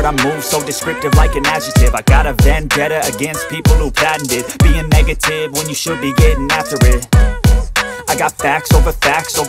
I move so descriptive like an adjective. I got a vendetta against people who patented being negative when you should be getting after it. I got facts over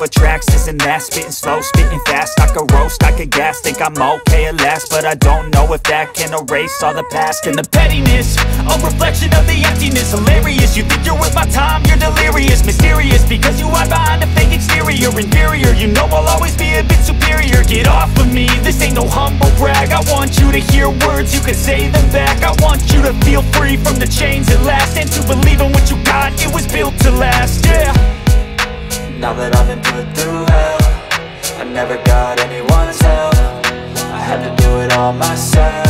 tracks, this and that. Spitting slow, spitting fast, I could roast, I could gas. Think I'm okay at last, but I don't know if that can erase all the past. And the pettiness, a reflection of the emptiness. Hilarious, you think you're worth my time, you're delirious. Mysterious, because you hide behind a fake exterior. Inferior, you know I'll always be a bit superior. Get off of me, this ain't no humble brag. I want you to hear words, you can say them back. I want you to feel free from the chains at last, and to believe in what you got, it was built to last, yeah. Now that I've been put through hell, I never got anyone's help. I had to do it all myself.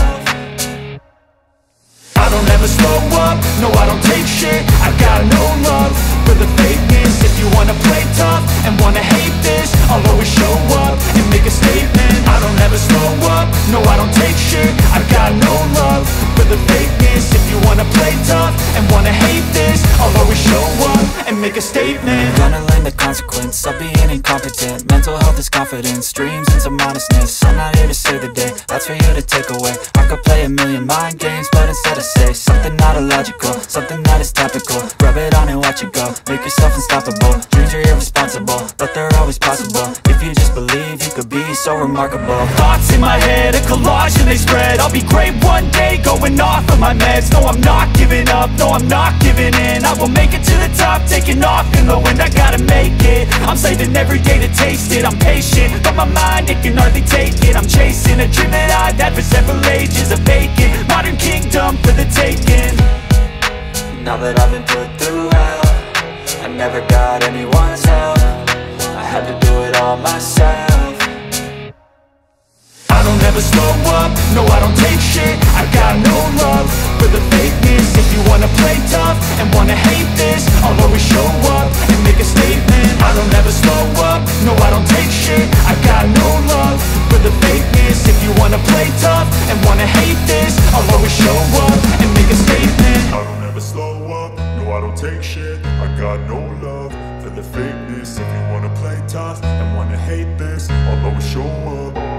I don't ever slow up, no I don't take shit. I got no love for the fakeness. If you wanna play tough and wanna hate this, I'll always show up and make a statement. I don't ever slow up, no I don't take shit. I got no love for the fakeness. If you wanna play tough and wanna hate this, I'll always show up and make a statement. Gonna learn the consequence of being incompetent. Mental health is confidence, dreams and some honestness. I'm not here to save the day, that's for you to take away. I could play a million mind games, but instead I say something not illogical, something that is topical. Rub it on and watch it go, make yourself unstoppable. Dreams are irresponsible, but they're always possible. If you just believe, you could be so remarkable. Thoughts in my head, a collage and they spread. I'll be great one day, going off of my meds. No, I'm not giving up, no, I'm not giving in. I will make it to the top, taking off in the wind. I gotta make it, I'm saving every day to taste it. I'm patient, but my mind, it can hardly take it. I'm chasing a dream that I've had for several ages. A vacant, modern kingdom for the taking. Now that I've been put through hell, I never got anyone's help. I had to do it all myself. I don't ever slow up, no I don't take shit. I got no love for the fakeness. If you wanna play tough and wanna hate this, I'll always show up and make a statement. I don't ever slow up, no I don't take shit. I got no love for the fakeness. If you wanna play tough and wanna hate this, I'll always show up and make a statement. I don't ever slow up, no I don't take shit. I got no love for the fakeness. If you wanna play tough and wanna hate this, I'll always show up.